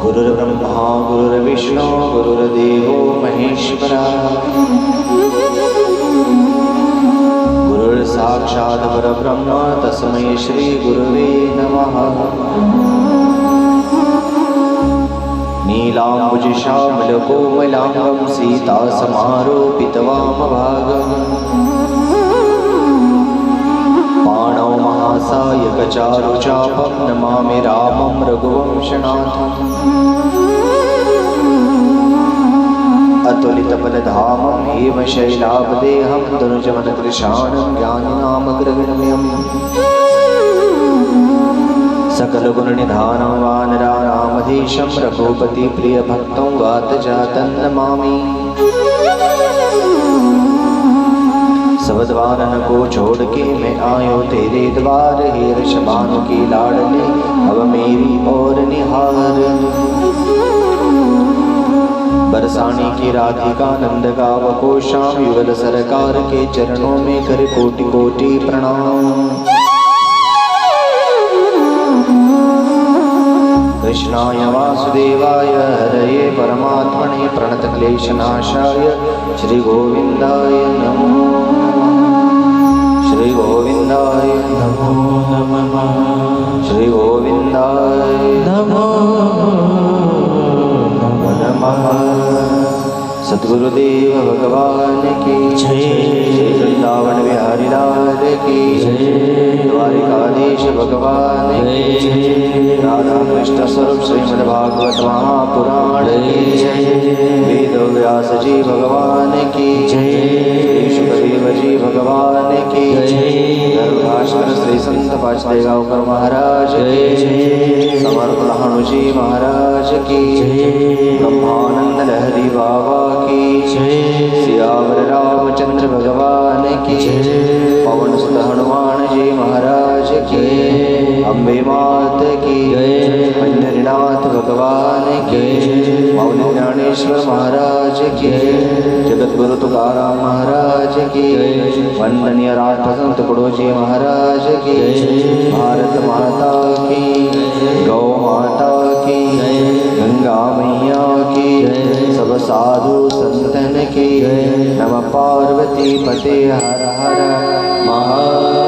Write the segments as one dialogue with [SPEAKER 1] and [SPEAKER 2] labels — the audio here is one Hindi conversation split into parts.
[SPEAKER 1] गुरुर्ब्रह्मा गुरुर्विष्णु गुरुर्देवो महेश्वरा गुरुर्साक्षात् परब्रह्म तस्मै श्री गुरुवे नमः। नीलाम्बुजश्यामलकोमलाङ्गं सीतासमारोपितवामभागम् पाणौ महासायकचारुचापं नमामि रामं रघुवंशनाथम्। अतुलितबलधामं हेमशैलापदेहं तनुजवनकृशानं ज्ञानिनामग्रगण्यम् सकलगुणनिधानं वानराणामधीशं रघुपतिप्रियभक्तं वातजातं नमामि। सबद्वारन को छोड़ के मैं आयो तेरे द्वार, हे ऋषभानु की लाडले अब मेरी और निहार। बरसाने की राधिका नंद गावको श्याम, युगल सरकार के चरणों में कर कोटि कोटि प्रणाम। कृष्णाय वासुदेवाय हरये परमात्मने प्रणतक्लेशनाशाय श्री गोविंदाय नमो श्री गोविंदाय नमो नमः श्री गोविंदाय नमो नमः। सद्गुरुदेव भगवान की जय, वृंदावन बिहारी लाल की जय, द्वारिकाधीश भगवान की जय, राधा कृष्ण स्वरूप श्रीमद्भागवत महापुराण की जय, वेद व्यास जी भगवान की जय, शुकदेव जी भगवान की जय, धर्मभास्कर श्री संत वासुदेव गावकर महाराज की जय, समर्थ हनु जी महाराज की जय, ब्रह्मानंद लहरी बाबा की जय, सियावर रामचंद्र भगवान की जय, पवन सुत हनुमान जी महाराज की, अम्बे मात की जय, पंढरीनाथ भगवान की, मौली ज्ञानेश्वर महाराज की, जगत गुरु तुकाराम महाराज की, वंदनीय राठ संत कुड़ोजी महाराज की, भारत माता की, गौ माता की, गंगा मैया की, सब साधु संतन की, नमः पार्वती पते हर हर महादेव।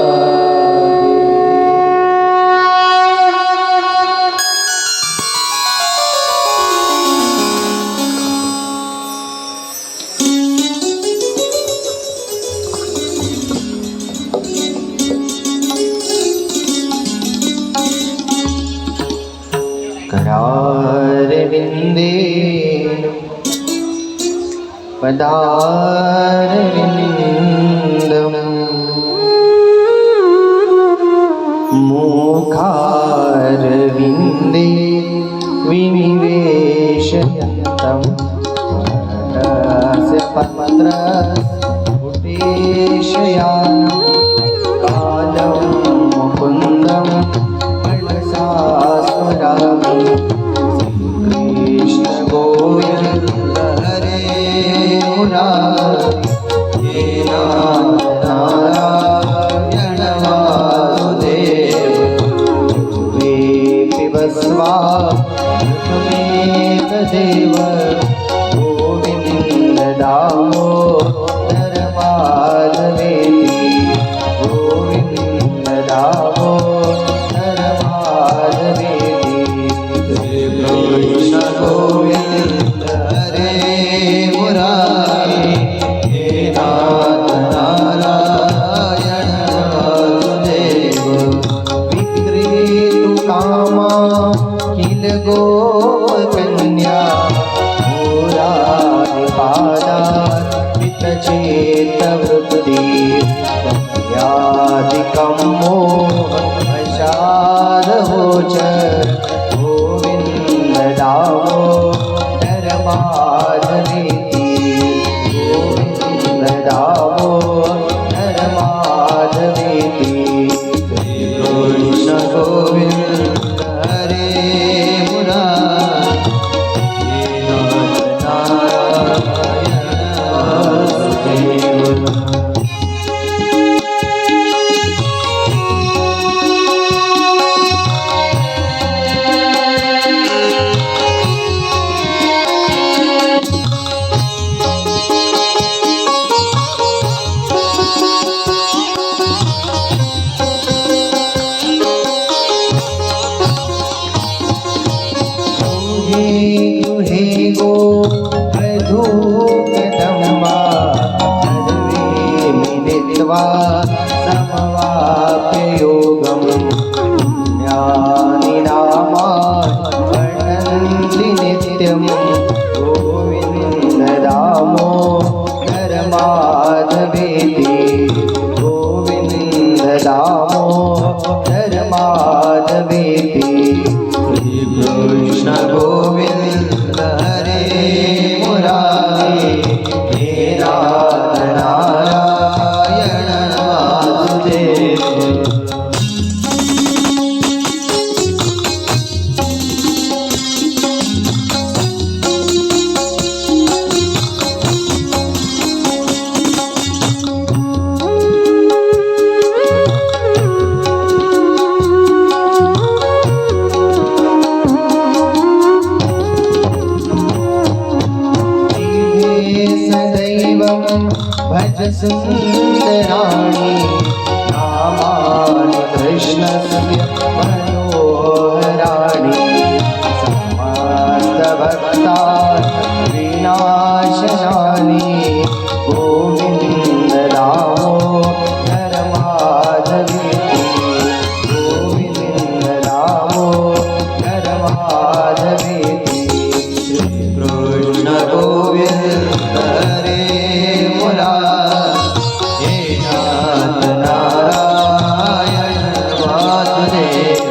[SPEAKER 1] करारविंदे पदारविंदं मुखारविंदे विनिवेशयन्तं मनस्य पत्रस्फुटेशयानं कालं मुकुन्दं मनसा स्मरामि। श्रीकृष्ण गोविन्द हरे मुरारी, नारायण वासुदेव वे पिबस्वामेव देव, गोविन्द दामोदर माधवेति, गोविन्द दामोदर माधवेति। श्री कृष्ण गोविन्द हरे मुरारी, हे नाथ नारायण वासुदेव। विक्रीतु कामा किल गोपकन्या, मुरारिपादात् वितचेतवृत्ति, यादिकं मोहवशादगोचर, गोविन्द दामोदर माधवेति, गोविन्द दामोदर माधवेति। श्री कृष्ण गोविन्द हरे मुरारी, हे नाथ नारायण वासुदेव। गृहे गो वधू कदम्बा सर्वे मिलित्वा समवाप्य योगम् ज्ञानि नामानि वर्णन्ति नित्यम् गोविन्द दामोदर माधवेति गोविन्द दामोदर माधवेति श्री कृष्ण गोविन्द हरे मुरारे हे नाथ नारायण वासुदेव। भज सुन्दराणि नामानि कृष्णस्य मनोहराणि समस्तभक्तान् विनाशनानि गोविन्द दामोदर माधवेति गोविन्द दामोदर माधवेति श्रीकृष्ण गोविन्द हरे हे नाथ नारायण वासुदेव।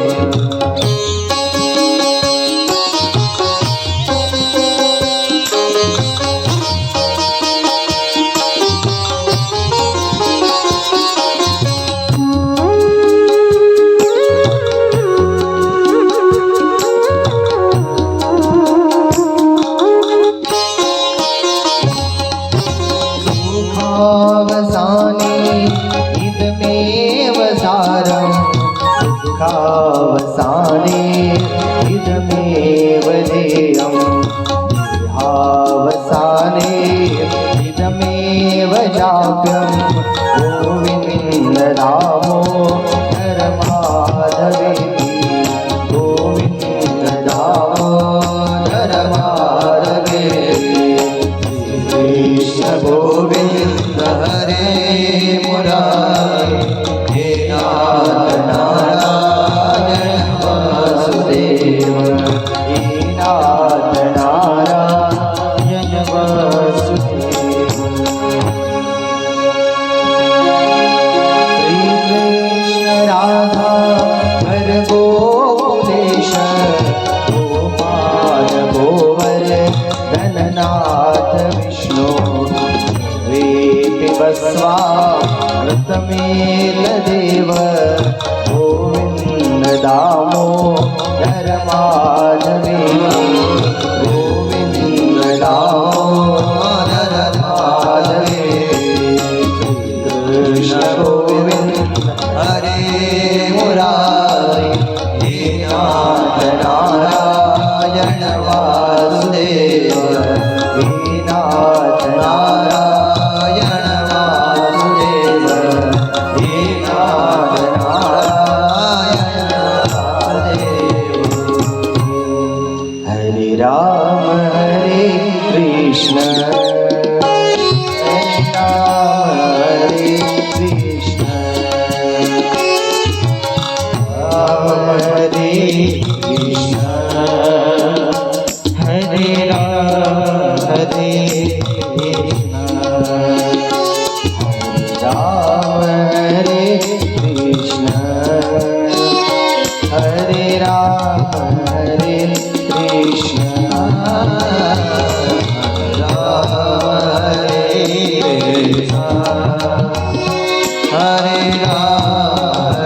[SPEAKER 1] सुखावसाने इदमेव सारम् सुखावसाने इदमेव देयम् देहावसाने इदमेव चाप्यम् गोविन्द दामोदर माधवेति गोविन्द दामोदर माधवेति कृष्ण गोविन्द हरे मुरारे हे नाथ नारायण वासुदेव हे नाथ नारायण वासुदेव। श्री कृष्ण राधा हर गोकुलेश गोपाल गोवर धननाथ विष्णु वस्वामृतमेल देव गोविन्द दामोदर माधवेति गोविन्द दामोदर माधवेति कृष्ण गोविन्द हरे मुरारे हे नाथ नारायण वासुदेव हे नाथ नारायण वासुदेव हे नाथ नारायण वासुदेव। हरे राम हरे कृष्ण हरे राम हरे कृष्ण राम हरे कृष्ण हरे राम हरे कृष्ण राम हरे कृष्ण हरे राम हरे कृष्ण राम हरे कृष्ण हरे राम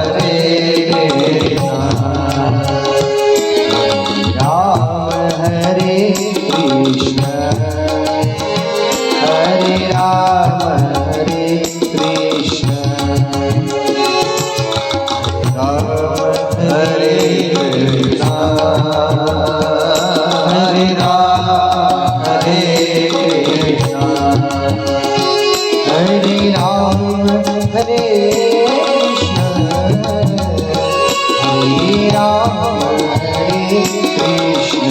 [SPEAKER 1] हरे कृष्ण राम हरे कृष्ण हरे राम हरे कृष्ण राम हरे कृष्ण हरे राम हरे कृष्ण हरे राम हरे कृष्ण हरे राम हरे कृष्ण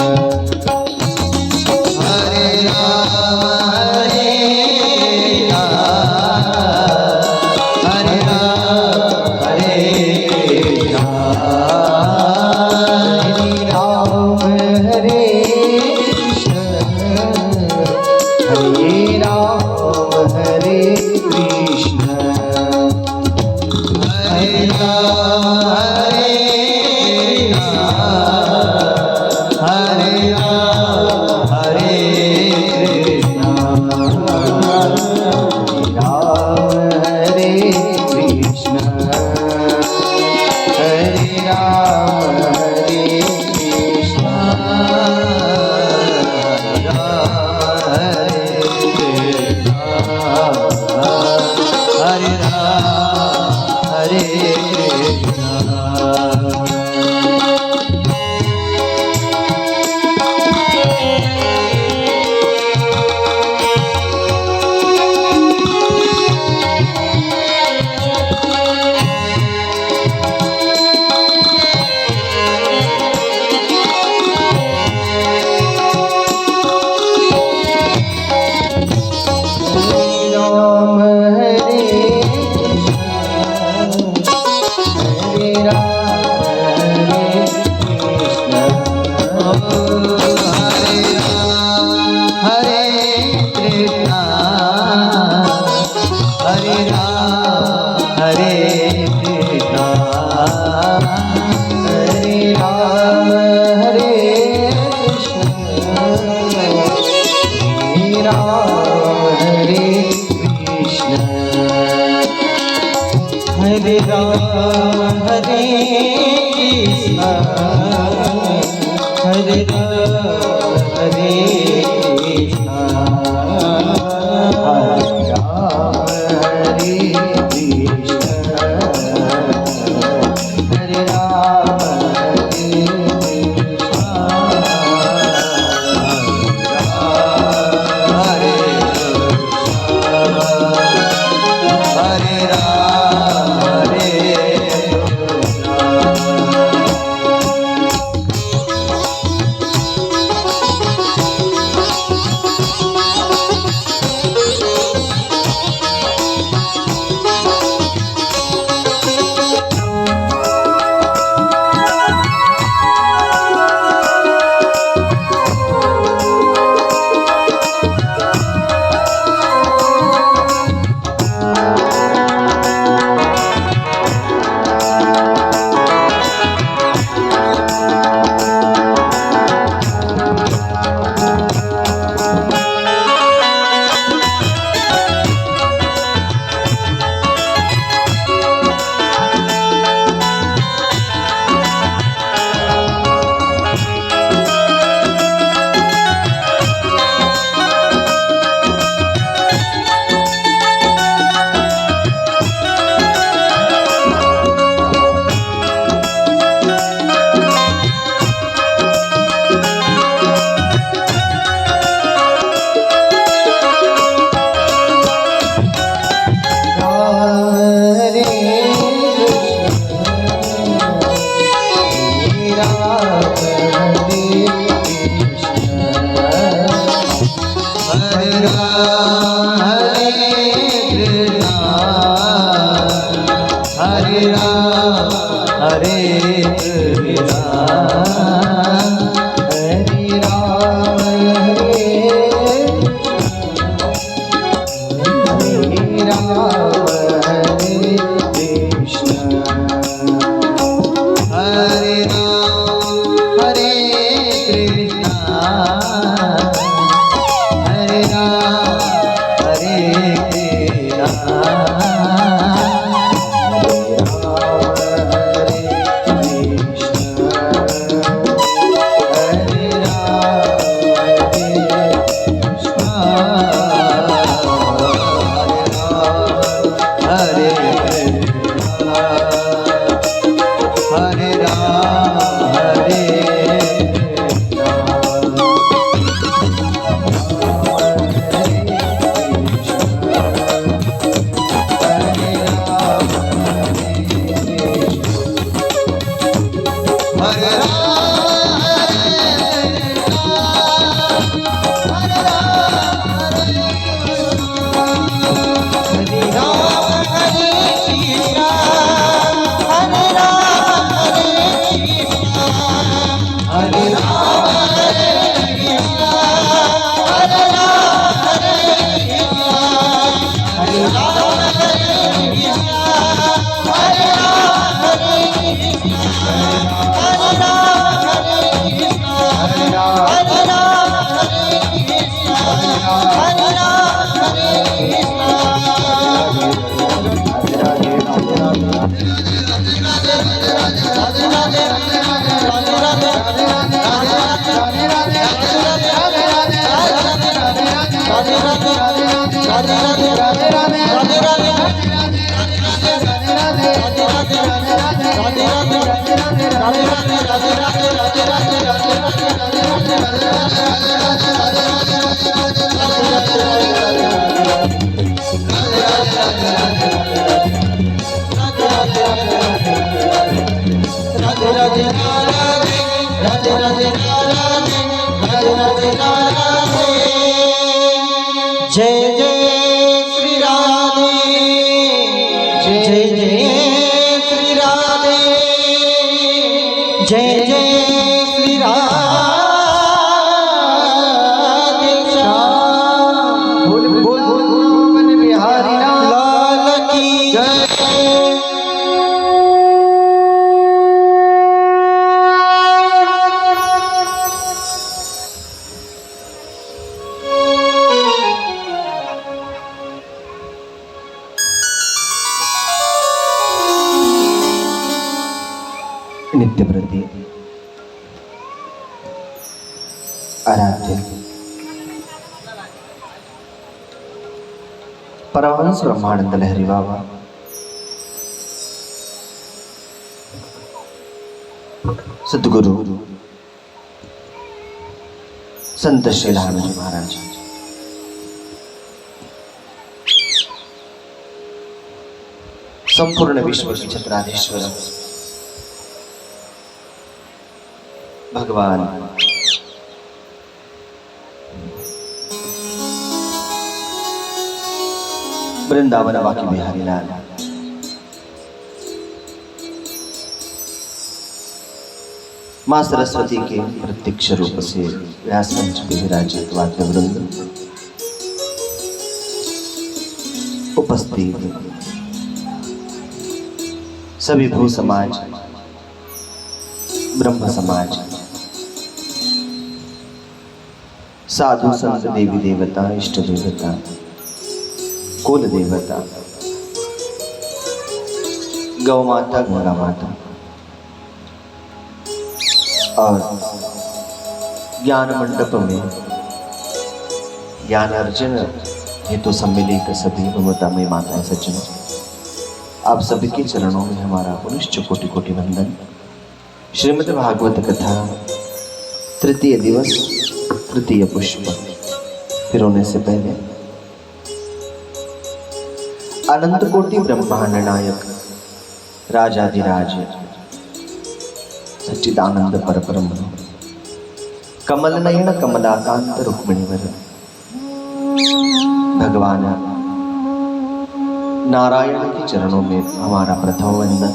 [SPEAKER 2] जय जय श्री राधे, जय जय श्री राधे, जय जय श्री राधे श्याम।
[SPEAKER 1] बोल बोल बोल बिहारी
[SPEAKER 2] लाल की जय।
[SPEAKER 1] नित्य प्रति आराध्य परमहंस ब्रह्मानंद लहरी बाबा सद्गुरु संत श्रीलाल जी महाराज संपूर्ण विश्व के छत्राधीश्वर भगवान वृंदावन बाकी बिहारी लाल मां सरस्वती के प्रत्यक्ष रूप से व्यास मंच पे विराजित वाद्य वृंद उपस्थित सभी भू समाज ब्रह्म समाज साधु संत देवी देवता इष्ट देवता कुल देवता गौ माता गंगा माता और ज्ञान मंडप में ज्ञान अर्जन हेतु सम्मिलित सभी ममतामयी माताएं सज्जनों, आप सभी के चरणों में हमारा पुनश्च कोटि कोटि वंदन। श्रीमद् भागवत कथा तृतीय दिवस तृतीय पुष्प फिर होने से पहले अनंत कोटि ब्रह्मांड नायक राजाधिराज सच्चिदानंद परब्रह्म कमल नयन कमलाकांत रुक्मिणीवर भगवान नारायण के चरणों में हमारा प्रथम वंदन।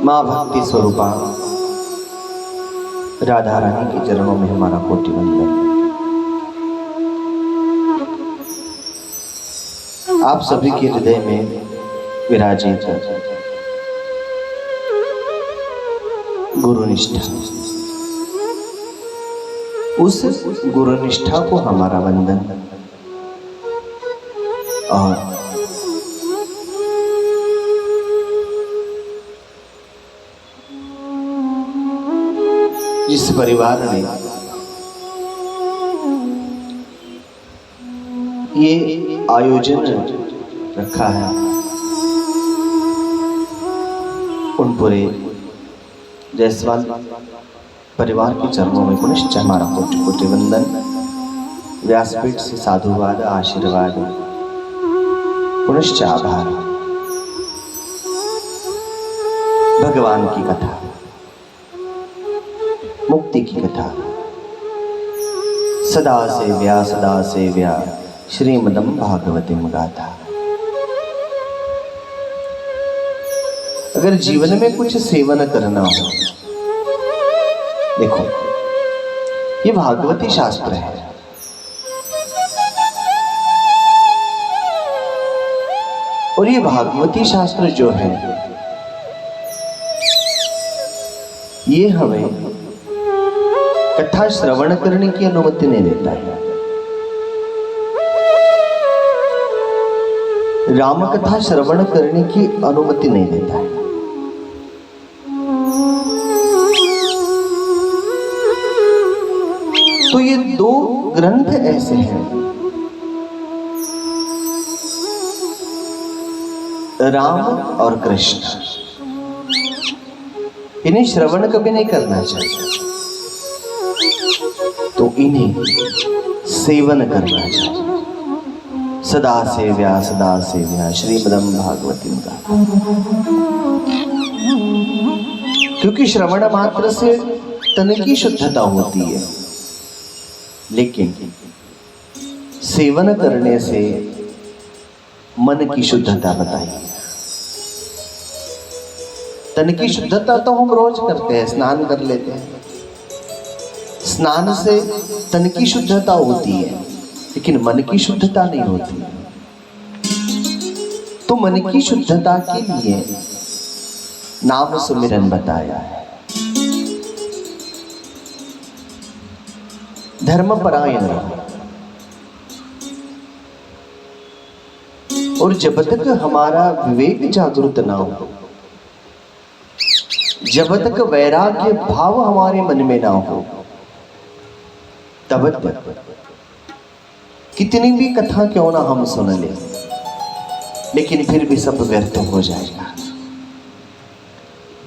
[SPEAKER 1] मां भक्ति स्वरूपा राधा रानी के चरणों में हमारा कोटि वंदन। आप सभी के हृदय में विराजित गुरुनिष्ठा, उस गुरुनिष्ठा को हमारा वंदन। और जिस परिवार ने ये आयोजन रखा है उन पूरे जायसवाल परिवार के चरणों में पुनश्च हमारा कोटि कोटि वंदन। व्यासपीठ से साधुवाद आशीर्वाद पुनश्च आभार। भगवान की कथा, मुक्ति की कथा, सदा सेव्या श्रीमदं भागवतीं गाथा। अगर जीवन में कुछ सेवन करना हो, देखो ये भागवती शास्त्र है। और ये भागवती शास्त्र जो है ये हमें कथा श्रवण करने की अनुमति नहीं देता है। राम कथा श्रवण करने की अनुमति नहीं देता है। ग्रंथ ऐसे हैं, राम और कृष्ण, इन्हें श्रवण कभी नहीं करना चाहिए, तो इन्हें सेवन करना चाहिए। सदा सेव्या श्रीमदं भागवतीम का, क्योंकि श्रवण मात्र से तन की शुद्धता होती है, लेकिन सेवन करने से मन की शुद्धता बताइए। तन की शुद्धता तो हम रोज करते हैं, स्नान कर लेते हैं, स्नान से तन की शुद्धता होती है, लेकिन मन की शुद्धता नहीं होती। तो मन की शुद्धता के लिए नाम सुमिरन बताया है। धर्मपरायण रहो, और जब तक हमारा विवेक जागृत ना हो, जब तक वैराग्य भाव हमारे मन में ना हो, तब तक कितनी भी कथा क्यों ना हम सुन ले, लेकिन फिर भी सब व्यर्थ हो जाएगा।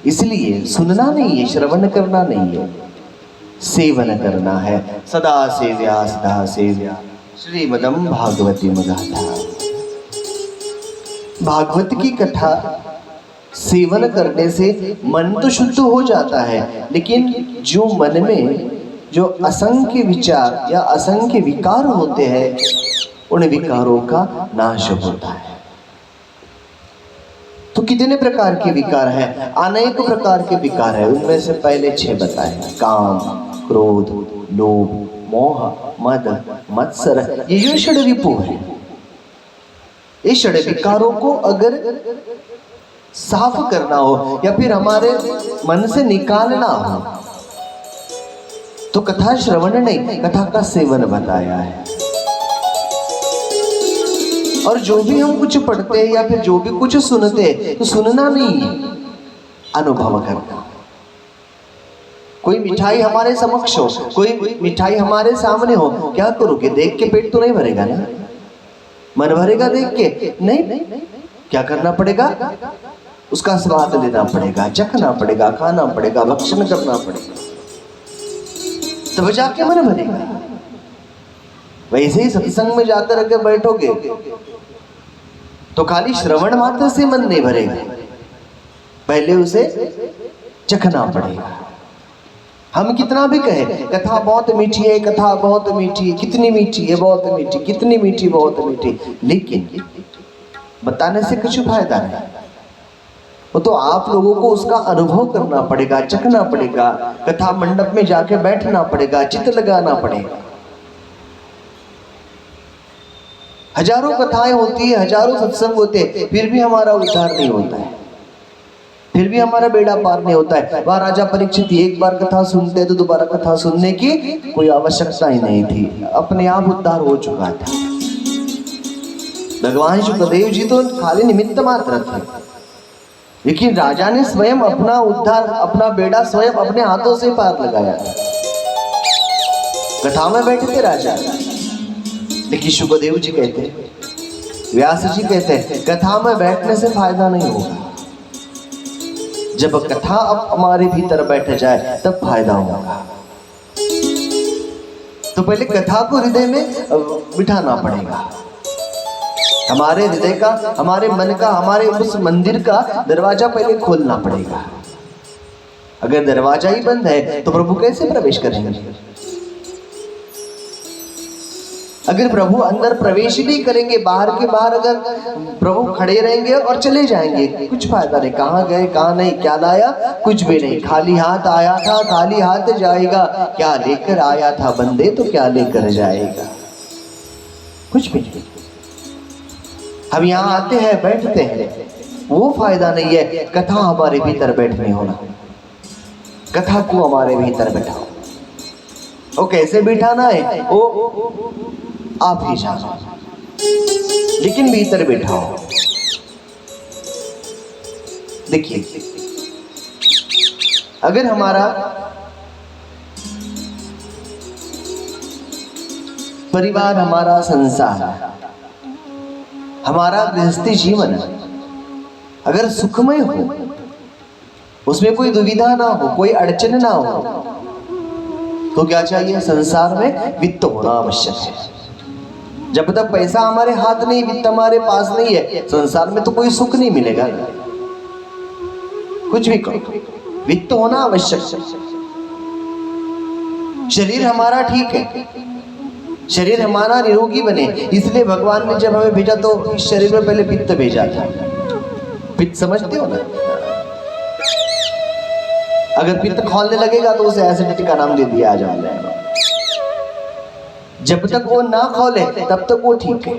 [SPEAKER 1] इसलिए सुनना नहीं है, श्रवण करना नहीं है, सेवन करना है। सदा सेव्या श्रीमदं भागवती गाथा। भागवत की कथा सेवन करने से मन तो शुद्ध हो जाता है, लेकिन जो मन में जो असंख्य विचार या असंख्य विकार होते हैं, उन विकारों का नाश होता है। तो कितने प्रकार के विकार हैं? अनेक प्रकार के विकार हैं। उनमें से पहले 6 बताए, काम, क्रोध, लोभ, मोह, मद, मत्सर, ये जो षड रिपु है, ये षड विकारों को अगर साफ करना हो या फिर हमारे मन से निकालना हो, तो कथा श्रवण नहीं, कथा का सेवन बताया है। और जो भी हम कुछ पढ़ते हैं या फिर जो भी कुछ सुनते हैं, तो सुनना नहीं है, अनुभव करना। कोई मिठाई हमारे समक्ष हो, कोई मिठाई हमारे सामने हो, क्या करोगे? देख के पेट तो नहीं भरेगा ना, मन भरेगा देख के? नहीं, क्या करना पड़ेगा? उसका स्वाद लेना पड़ेगा, चखना पड़ेगा, खाना पड़ेगा, भक्षण करना पड़ेगा, तब जाके मन भरेगा। वैसे ही सत्संग में जाकर अगर बैठोगे तो खाली श्रवण मात्र से मन नहीं भरेगा, पहले उसे चखना पड़ेगा। हम कितना भी कहे कथा बहुत मीठी है, कथा बहुत मीठी है, कितनी मीठी है, बहुत मीठी, कितनी मीठी, बहुत मीठी, लेकिन बताने से कुछ फायदा नहीं। वो तो आप लोगों को उसका अनुभव करना पड़ेगा, चखना पड़ेगा, कथा मंडप में जाके बैठना पड़ेगा, चित्त लगाना पड़ेगा। हजारों कथाएं होती है, हजारों सत्संग होते हैं, फिर भी हमारा उद्धार नहीं होता है, फिर भी हमारा बेड़ा पार नहीं होता है। वह राजा परीक्षित एक बार कथा सुनते तो दोबारा कथा सुनने की कोई आवश्यकता ही नहीं थी, अपने आप उद्धार हो चुका था। भगवान शुकदेव जी तो खाली निमित्त मात्र थे, लेकिन राजा ने स्वयं अपना उद्धार, अपना बेड़ा स्वयं अपने हाथों से पार लगाया। कथा में बैठे थे राजा, लेकिन शुकदेव जी कहते हैं, व्यास जी कहते हैं, कथा में बैठने से फायदा नहीं होगा, जब कथा अब हमारे भीतर बैठ जाए तब फायदा होगा। तो पहले कथा को हृदय में बिठाना पड़ेगा, हमारे हृदय का, हमारे मन का, हमारे उस मंदिर का दरवाजा पहले खोलना पड़ेगा। अगर दरवाजा ही बंद है तो प्रभु कैसे प्रवेश करेंगे? अगर प्रभु अंदर प्रवेश ही नहीं करेंगे, बाहर के बाहर अगर प्रभु खड़े रहेंगे और चले जाएंगे, कुछ फायदा नहीं। कहाँ गए, कहाँ नहीं, क्या लाया, कुछ भी नहीं। खाली हाथ आया था, खाली हाथ जाएगा। क्या लेकर आया था बंदे, तो क्या लेकर जाएगा? कुछ भी नहीं। हम यहाँ आते हैं, बैठते हैं, वो फायदा नहीं है। कथा हमारे भीतर बैठने होना, कथा को हमारे भीतर बैठाओ। वो कैसे बिठाना है वो आप ही जानो, लेकिन भीतर बैठाओ। देखिए, अगर हमारा परिवार हमारा संसार, हमारा गृहस्थी जीवन अगर सुखमय हो, उसमें कोई दुविधा ना हो, कोई अड़चन ना हो, तो क्या चाहिए? संसार में वित्त होना आवश्यक है। जब तक पैसा हमारे हाथ नहीं, वित्त हमारे पास नहीं है, संसार में तो कोई सुख नहीं मिलेगा। कुछ भी करो, वित्त होना आवश्यक है। शरीर हमारा ठीक है, शरीर हमारा निरोगी बने, इसलिए भगवान ने जब हमें भेजा तो इस शरीर में पहले पित्त भेजा था। पित्त समझते हो ना? अगर पित्त खोलने लगेगा तो उसे एसिडिटी का नाम दे दिया जाए। जब तक वो ना खोले तब तक वो ठीक है।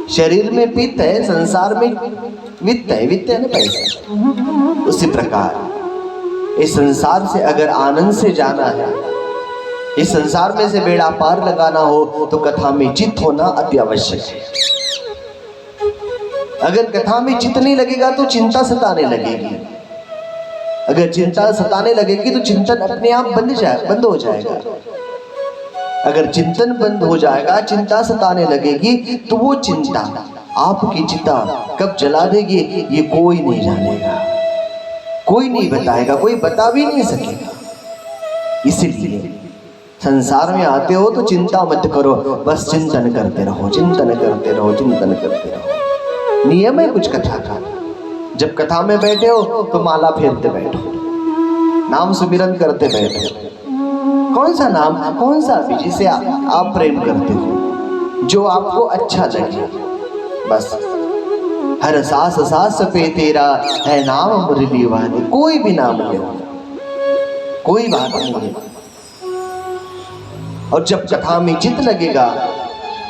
[SPEAKER 1] शरीर में पित्त है, संसार में वित्त है, वित्त है ना पैसा। उसी प्रकार इस संसार से अगर आनंद से जाना है, इस संसार में से बेड़ा पार लगाना हो, तो कथा में चित्त होना अति आवश्यक है। अगर कथा में चित्त नहीं लगेगा तो चिंता सताने लगेगी। अगर चिंता सताने लगेगी तो चिंतन अपने आप बंद हो जाएगा। अगर चिंतन बंद हो जाएगा, चिंता सताने लगेगी, तो वो चिंता आपकी चिता कब जला देगी ये कोई नहीं जानेगा, कोई नहीं बताएगा, कोई बता भी नहीं सकेगा। इसलिए संसार में आते हो तो चिंता मत करो, बस चिंतन करते रहो, चिंतन करते रहो, चिंतन करते रहो। नियम है कुछ कथा का। जब कथा में बैठे हो तो माला फेरते बैठो, नाम सुमिरन करते बैठो। कौन सा नाम, कौन सा भी जिसे आप प्रेम करते हो, जो आपको अच्छा लगे, बस हर सांस सांस पे तेरा है नाम मुरली वाले। कोई भी नाम ले, कोई बात नहीं है। और जब कथा में चित्त लगेगा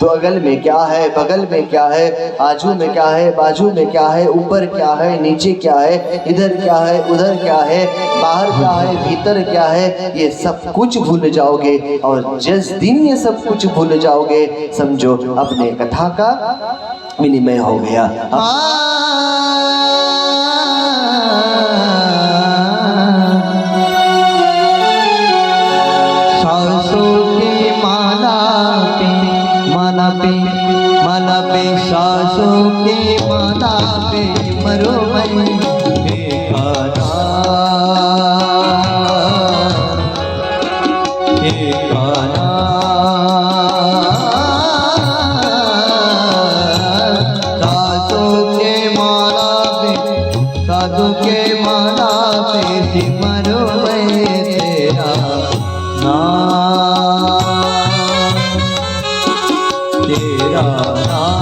[SPEAKER 1] तो अगल में क्या है, बगल में क्या है, आजू में क्या है, बाजू में क्या है, ऊपर क्या है, नीचे क्या है, इधर क्या है, उधर क्या है, बाहर क्या है, भीतर क्या है, ये सब कुछ भूल जाओगे। और जिस दिन ये सब कुछ भूल जाओगे, समझो अपने कथा का विनिमय हो गया।
[SPEAKER 2] माला पे सासों के माला पे मरो मैं गाना, गाना सासों के माला पे, साधु के माला पे सिमरो मैं तेरा नाम, तेरा नाम।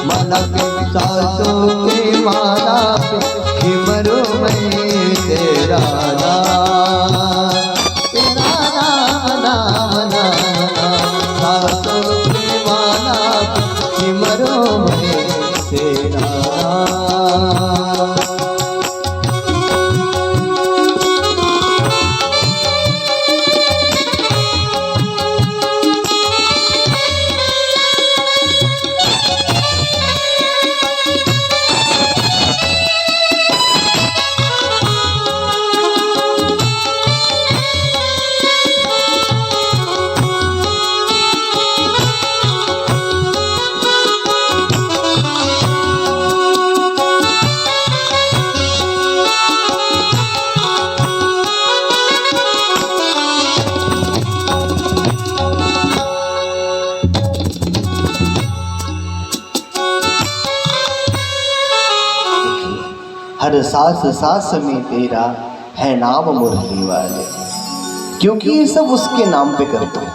[SPEAKER 2] माला पे सासों के माला पे सिमरो मैं तेरा नाम, तेरा नाम, नाम, नाम, सासों के माला पे सिमरो मैं तेरा नाम। हर सांस सांस में तेरा है नाम मुरली वाले, क्योंकि ये सब उसके नाम पे करते हैं।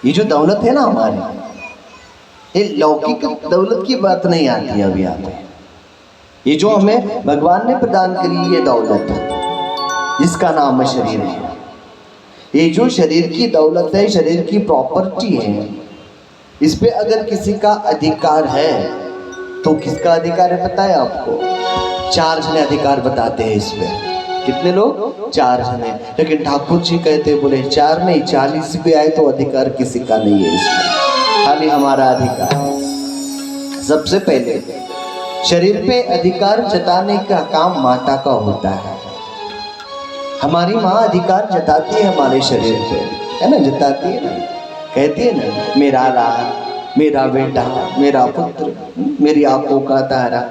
[SPEAKER 2] ये जो दौलत है ना हमारी, ये लौकिक दौलत की बात नहीं आती है अभी यहाँ पे। ये जो हमें भगवान ने प्रदान करी ये दौलत, जिसका नाम है शरीर है, ये जो शरीर की दौलत है, शरीर की प्रॉपर्टी है, इस पे अगर किसी का अधिकार है तो किसका अधिकार है पता है आपको? 4 जने अधिकार बताते हैं इस पे। कितने लोग? 4 जने। लेकिन ठाकुर जी कहते बोले 4 नहीं 40 भी आए तो अधिकार किसी का नहीं है इसमें, खाली हमारा अधिकार। सबसे पहले शरीर पे अधिकार जताने का काम माता का होता है। हमारी माँ अधिकार जताती है हमारे शरीर पे, है ना? जताती है ना, कहती है ना, मेरा लाल, मेरा बेटा, मेरा पुत्र, मेरी आंखों का तारा,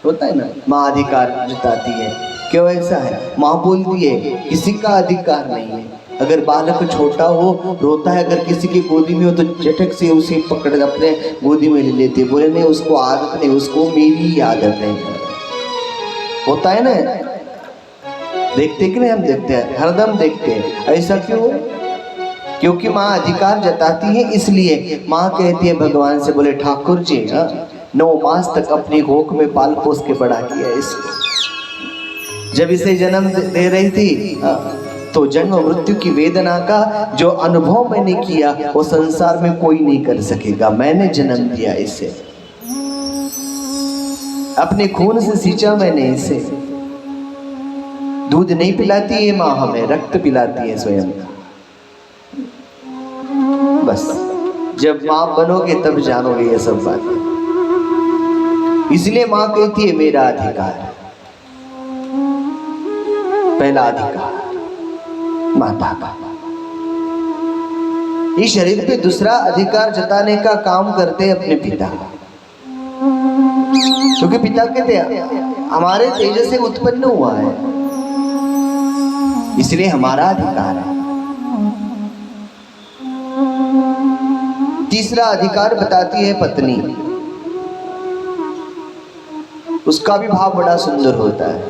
[SPEAKER 2] होता है ना। माँ अधिकार जताती है। क्यों ऐसा है? माँ बोलती है किसी का अधिकार नहीं है। अगर बालक छोटा हो, रोता है, अगर किसी की गोदी में हो तो झटक से उसे पकड़ अपने गोदी में ले लेते, बोले नहीं उसको आदत नहीं, उसको मेरी ही आदत है। होता है ना, देखते कि नहीं? हम देखते हैं, हरदम देखते हैं। ऐसा क्यों? क्योंकि माँ अधिकार जताती है, इसलिए माँ कहती है भगवान से, बोले ठाकुर जी 9 मास तक अपनी गोद में पाल पोस के बड़ा किया इसको। जब इसे जन्म दे रही थी तो जन्म मृत्यु की वेदना का जो अनुभव मैंने किया वो संसार में कोई नहीं कर सकेगा। मैंने जन्म दिया इसे, अपने खून से सींचा मैंने इसे। दूध नहीं पिलाती है माँ हमें, रक्त पिलाती है स्वयं। बस जब माँ बनोगे तब जानोगे ये सब बातें। इसलिए माँ कहती है मेरा अधिकार, पहला अधिकार माता का। इस शरीर पे दूसरा अधिकार जताने का काम करते हैं अपने पिता, क्योंकि पिता कहते हैं हमारे तेज से उत्पन्न हुआ है, इसलिए हमारा अधिकार है। तीसरा अधिकार बताती है पत्नी। उसका भी भाव बड़ा सुंदर होता है,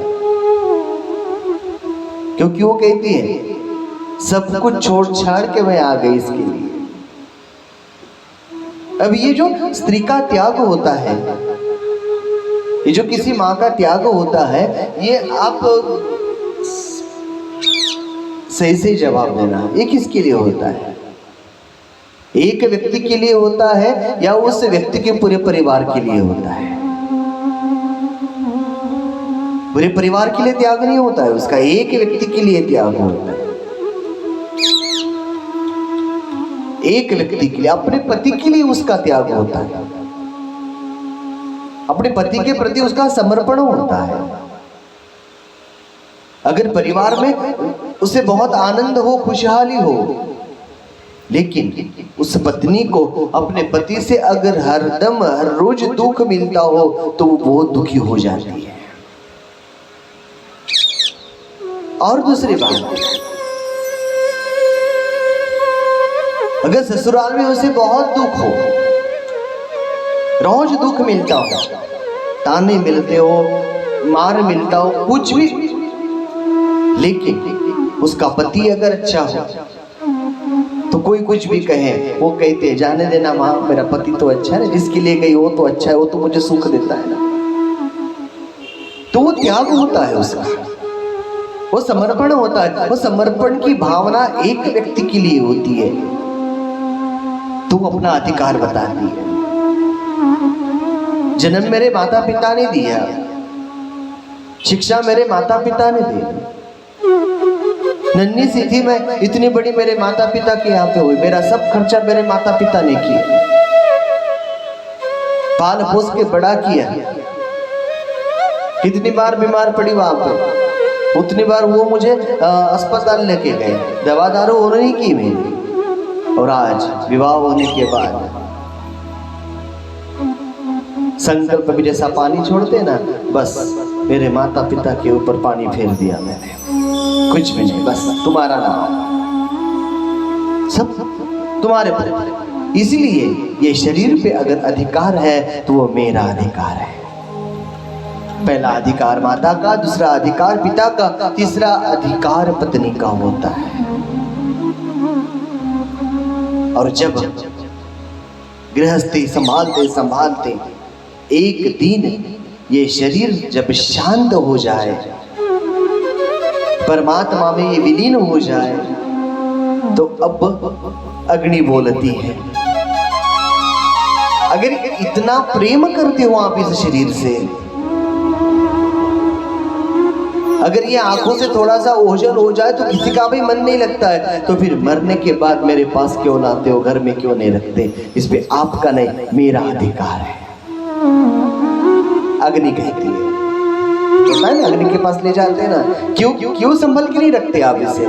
[SPEAKER 2] क्योंकि वो कहती है सब कुछ छोड़ छाड़ के मैं आ गई इसके लिए। अब ये जो स्त्री का त्याग होता है, ये जो किसी माँ का त्याग होता है, ये आप सही से जवाब देना, ये किसके लिए होता है? एक व्यक्ति के लिए होता है या उस व्यक्ति के पूरे परिवार के लिए होता है? पूरे परिवार के लिए त्याग नहीं होता है उसका, एक व्यक्ति के लिए त्याग होता है। एक व्यक्ति के लिए, अपने पति के लिए उसका त्याग होता है, अपने पति के प्रति उसका समर्पण होता है। अगर परिवार में उसे बहुत आनंद हो, खुशहाली हो, लेकिन उस पत्नी को अपने पति से अगर हरदम हर रोज दुख मिलता हो तो वो बहुत दुखी हो जाती है। और दूसरी बात, अगर ससुराल में उसे बहुत दुख हो, रोज दुख मिलता हो, ताने मिलते हो, मार मिलता हो, कुछ भी, लेकिन उसका पति अगर अच्छा हो तो कोई कुछ भी कहे, वो कहते हैं जाने देना माँ, मेरा पति तो अच्छा है, जिसके लिए गई वो तो अच्छा है, वो तो मुझे सुख देता है ना। तो वो त्याग होता है उसका, वो समर्पण होता है। वो समर्पण की भावना एक व्यक्ति के लिए होती है, तो अपना अधिकार बताती है। जन्म मेरे माता पिता ने दिया, शिक्षा मेरे माता पिता ने दी, नन्ही सी थी मैं, इतनी बड़ी मेरे माता पिता के यहाँ पे हुई, मेरा सब खर्चा मेरे माता पिता ने किया, पाल पोस के बड़ा किया। कितनी बार बीमार पड़ी वहां पे, उतनी बार वो मुझे अस्पताल लेके गए, दवा दारू उन्होंने की मेरी। और आज विवाह होने के बाद संकल्प भी जैसा पानी छोड़ते ना, बस मेरे माता पिता के ऊपर पानी फेर दिया मैंने, कुछ भी नहीं, बस तुम्हारा नाम, सब तुम्हारे पर। इसलिए ये शरीर पे अगर अधिकार है तो वो मेरा अधिकार है। पहला अधिकार माता का, दूसरा अधिकार पिता का, तीसरा अधिकार पत्नी का होता है। और जब गृहस्थी संभालते संभालते एक दिन ये शरीर जब शांत हो जाए, परमात्मा में ये विलीन हो जाए, तो अब अग्नि बोलती है, अगर इतना प्रेम करते हो आप इस शरीर से, अगर ये आंखों से थोड़ा सा ओझल हो जाए तो किसी का भी मन नहीं लगता है, तो फिर मरने के बाद मेरे पास क्यों लाते हो, घर में क्यों नहीं रखते? इस पे आपका नहीं, मेरा अधिकार है। अग्नि कहती है, पता है ना, अग्नि के पास ले जाते हैं ना, क्यों संभल के नहीं रखते आप इसे?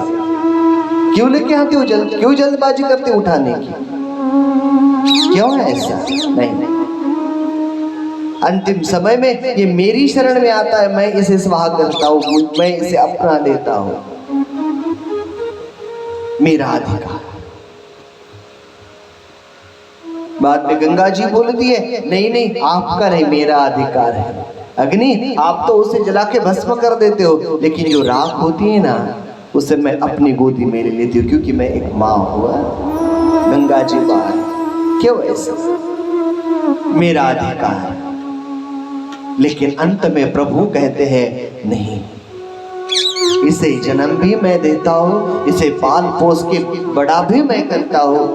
[SPEAKER 2] क्यों लेके आते हो क्यों जल्दबाजी करते उठाने की? क्यों है ऐसा? नहीं, अंतिम समय में ये मेरी शरण में आता है, मैं इसे स्वाहा करता हूं, मैं इसे अपना लेता हूं, मेरा अधिकार। बाद में गंगा जी बोलती है, नहीं आपका नहीं, मेरा अधिकार है। अग्नि, आप तो उसे जला के भस्म कर देते हो, लेकिन जो राख होती है ना, उसे मैं अपनी गोदी में ले लेती हूँ, क्योंकि मैं एक माँ हुआ। गंगा जी बाहर, क्यों ऐसा? मेरा अधिकार। लेकिन अंत में प्रभु कहते हैं, नहीं, इसे जन्म भी मैं देता हूँ, इसे पाल पोस के बड़ा भी मैं करता हूँ,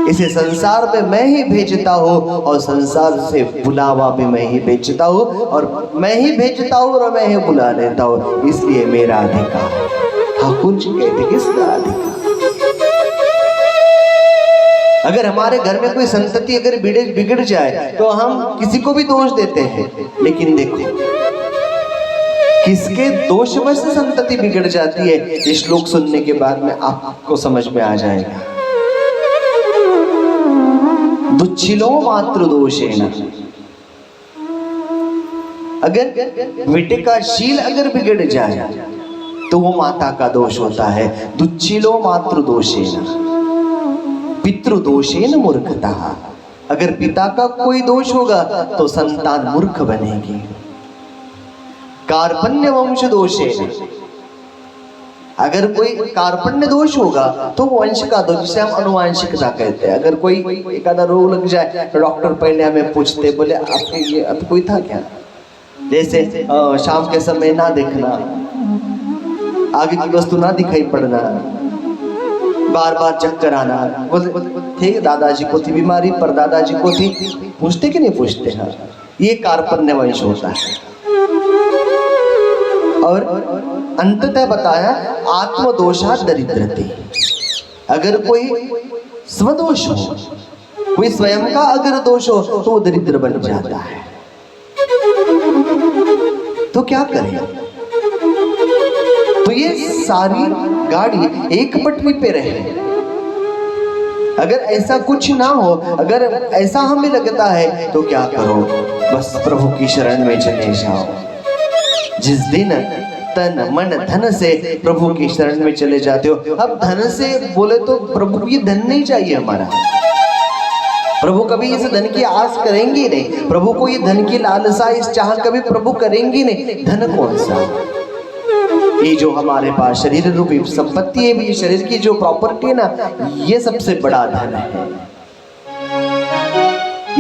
[SPEAKER 2] इसे संसार में मैं ही भेजता हूँ, और संसार से बुलावा भी मैं ही भेजता हूँ, और मैं ही भेजता हूँ और मैं ही बुला लेता हूँ, इसलिए मेरा अधिकार। ठाकुर जी कहते, किसका अधिकार? अगर हमारे घर में कोई संतति अगर बिगड़ जाए तो हम किसी को भी दोष देते हैं, लेकिन देखो किसके दोषवश से संतति बिगड़ जाती है, ये श्लोक सुनने के बाद में आपको समझ में आ जाएगा। दुच्छिलो मातृ दोषेण, अगर बेटे का शील अगर बिगड़ जाए तो वो माता का दोष होता है। दुच्छिलो मातृ दोषेण पितृदोषेन मूर्खता, अगर पिता का कोई दोष होगा तो संतान मूर्ख बनेगी। कार्पण्य वंश दोषेन, अगर कोई कार्पण्य दोष होगा तो वंश का दोष, जिसे हम अनुवांशिकता कहते हैं। अगर कोई एक आधा रोग लग जाए तो डॉक्टर पहले हमें पूछते, बोले आपके ये अब कोई था क्या? जैसे शाम के समय ना देखना, आगे की वस्तु ना दिखाई पड़ना, बार बार चक्कर आना, ठीक, दादाजी को थी बीमारी, पर दादाजी को थी, पूछते कि नहीं पूछते? हाँ, ये कार्पण्य वंश होता है। और अंततः बताया आत्मदोषा दरिद्रते, अगर कोई स्वदोष हो, कोई स्वयं का अगर दोष हो तो वो दरिद्र बन जाता है। तो क्या करें? तो ये सारी गाड़ी एक पटरी पे रहे। अगर ऐसा कुछ ना हो, अगर ऐसा हमें लगता है तो क्या करो? बस प्रभु की शरण में चले जाओ। जिस दिन तन मन धन से प्रभु की शरण में चले जाते हो, अब धन से बोले तो प्रभु ये धन नहीं चाहिए हमारा, प्रभु कभी इस धन की आस करेंगे नहीं, प्रभु को ये धन की लालसा, इस चाह कभी प्रभु करेंगे नहीं। धन कौन सा? ये जो हमारे पास शरीर रूपी संपत्ति है, ये शरीर की जो प्रॉपर्टी है ना, ये सबसे बड़ा धन है।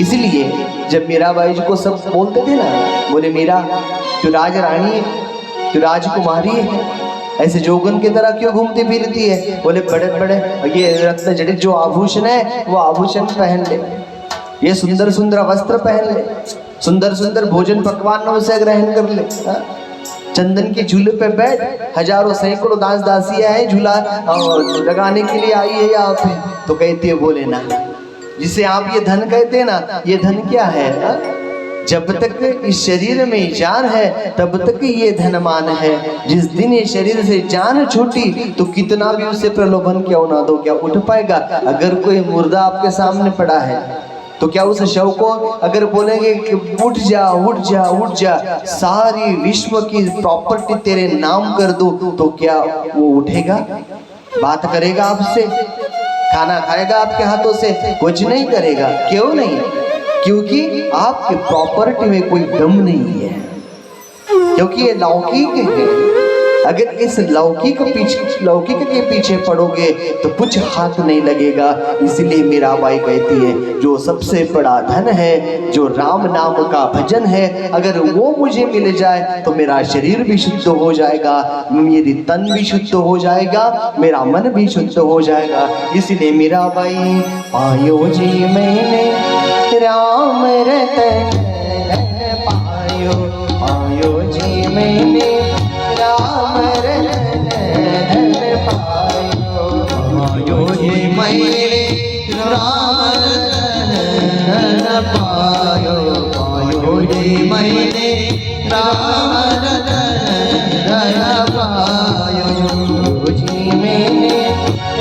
[SPEAKER 2] इसलिए जब मीराबाई जी को सब बोलते थे ना, बोले मीरा तू राज रानी है, तू राजकुमारी है, ऐसे जोगन की तरह क्यों घूमती फिरती है? बोले बड़े बड़े ये रत्न जड़ित जो आभूषण है वो आभूषण पहन ले, ये सुंदर सुंदर वस्त्र पहन ले, सुंदर सुंदर भोजन पकवान से ग्रहण कर ले, चंदन के झूले पे बैठ, हजारों सैकड़ों दास दासियां हैं झूला लगाने के लिए आई है यहाँ पे। तो कहती है बोले ना, जिसे आप ये धन कहते हैं ना, ये धन क्या है? जब तक इस शरीर में जान है तब तक ये धनमान है। जिस दिन ये शरीर से जान छूटी तो कितना भी उसे प्रलोभन क्यों ना दो, क्या उठ पाएगा? अगर कोई मुर्दा आपके सामने पड़ा है तो क्या उस शव को अगर बोलेंगे कि उठ जा उठ जा उठ जा, सारी विश्व की प्रॉपर्टी तेरे नाम कर दो, तो क्या वो उठेगा? बात करेगा आपसे? खाना खाएगा आपके हाथों से? कुछ नहीं करेगा। क्यों नहीं? क्योंकि आपके प्रॉपर्टी में कोई दम नहीं है, क्योंकि ये लौकिक है। अगर इस लौकिक के पीछे पड़ोगे तो कुछ हाथ नहीं लगेगा। इसलिए मीराबाई कहती है जो सबसे बड़ा धन है, जो राम नाम का भजन है, अगर वो मुझे मिल जाए तो मेरा शरीर भी शुद्ध हो जाएगा, मेरी तन भी शुद्ध हो जाएगा, मेरा मन भी शुद्ध हो जाएगा। इसलिए मीराबाई पायो जी मैंने राम रतन पायो, पायो जी मैंने राम रतन पायो, पायो जी मैंने राम रतन पायो, पायो जी मैंने राम रतन पायो, जी मैंने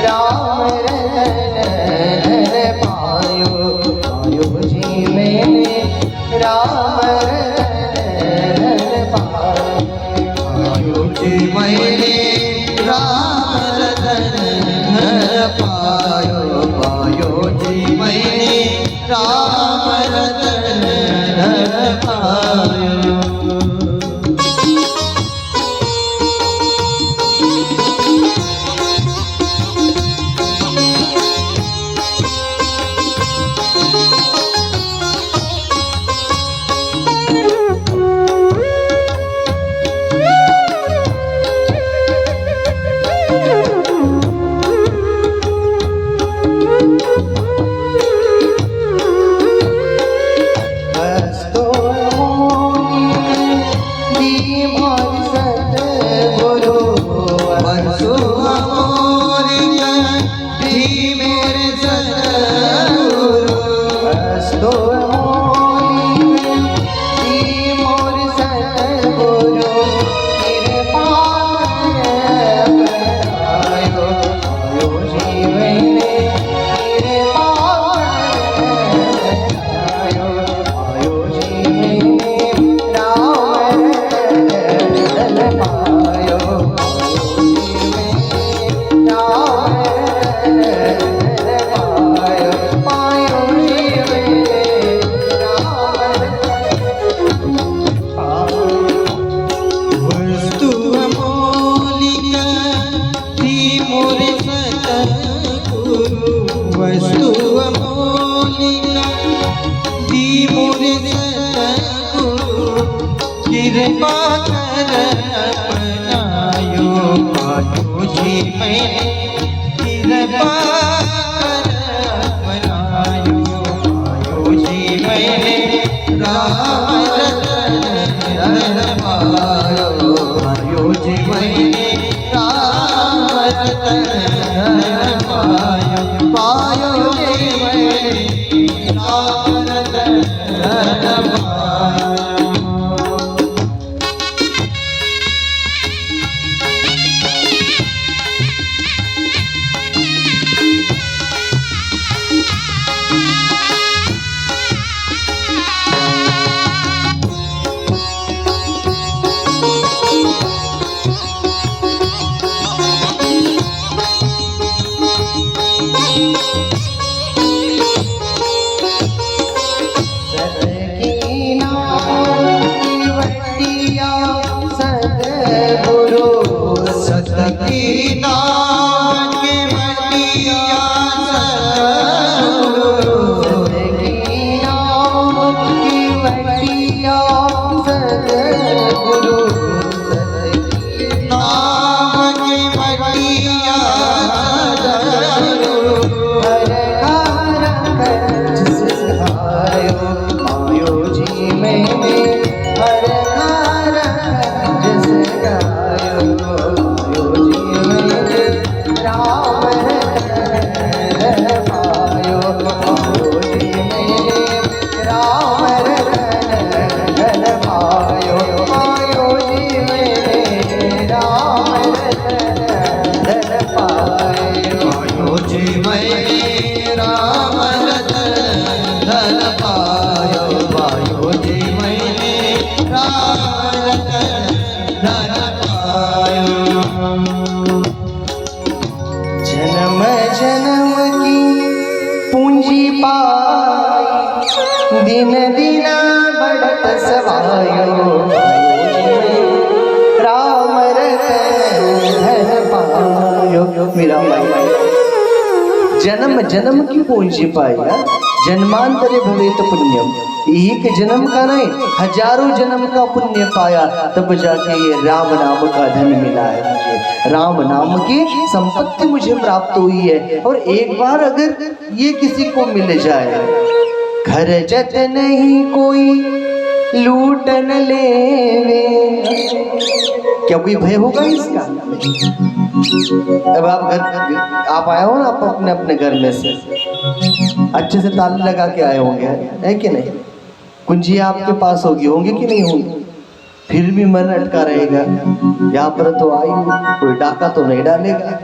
[SPEAKER 2] राम रतन पायो, पायो जी मैंने राम रतन पायो, जी मैंने राम रतन पायो, पायो जी मैंने राम रतन पायो।
[SPEAKER 3] कृपा कर अपनायो, पायो जी मैंने कृपा कर अपनायो, पायो जी मैंने राम रतन पायो, पायो जी मैंने राम रतन पायो, पायो जी मैंने राम रतन पायो।
[SPEAKER 2] जन्म की पूंजी पाया, जन्मांतरे भवेत पुण्यम। एक जन्म का नहीं, हजारों जन्म का पुण्य पाया, तब जाके ये राम नाम का धन मिला है मुझे, राम नाम की संपत्ति मुझे प्राप्त हुई है। और एक बार अगर ये किसी को मिल जाए, घर जत नहीं कोई लूटन लेवे, क्या कोई भय होगा इसका? अब आप आए हो ना, आप अपने अपने घर में से अच्छे से ताला लगा के आए होंगे, है कि नहीं? कुंजी आपके पास होंगी कि नहीं होंगी? फिर भी मन अटका रहेगा, यहाँ पर तो आई हूँ, कोई डाका तो नहीं डालेगा,